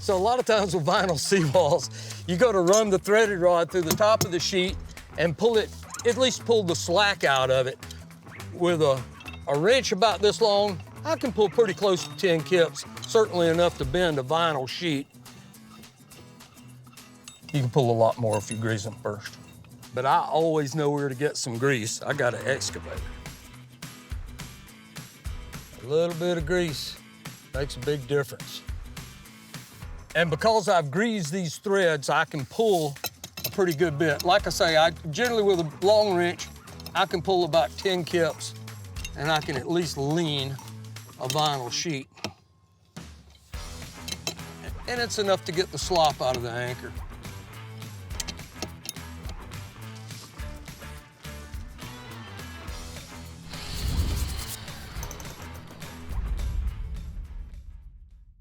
So a lot of times with vinyl seawalls, you go to run the threaded rod through the top of the sheet and pull it, at least pull the slack out of it. With a wrench about this long, I can pull pretty close to 10 kips, certainly enough to bend a vinyl sheet. You can pull a lot more if you grease them first. But I always know where to get some grease. I got an excavator. A little bit of grease makes a big difference. And because I've greased these threads, I can pull a pretty good bit. Like I say, I generally with a long wrench, I can pull about 10 kips, and I can at least lean a vinyl sheet. And it's enough to get the slop out of the anchor.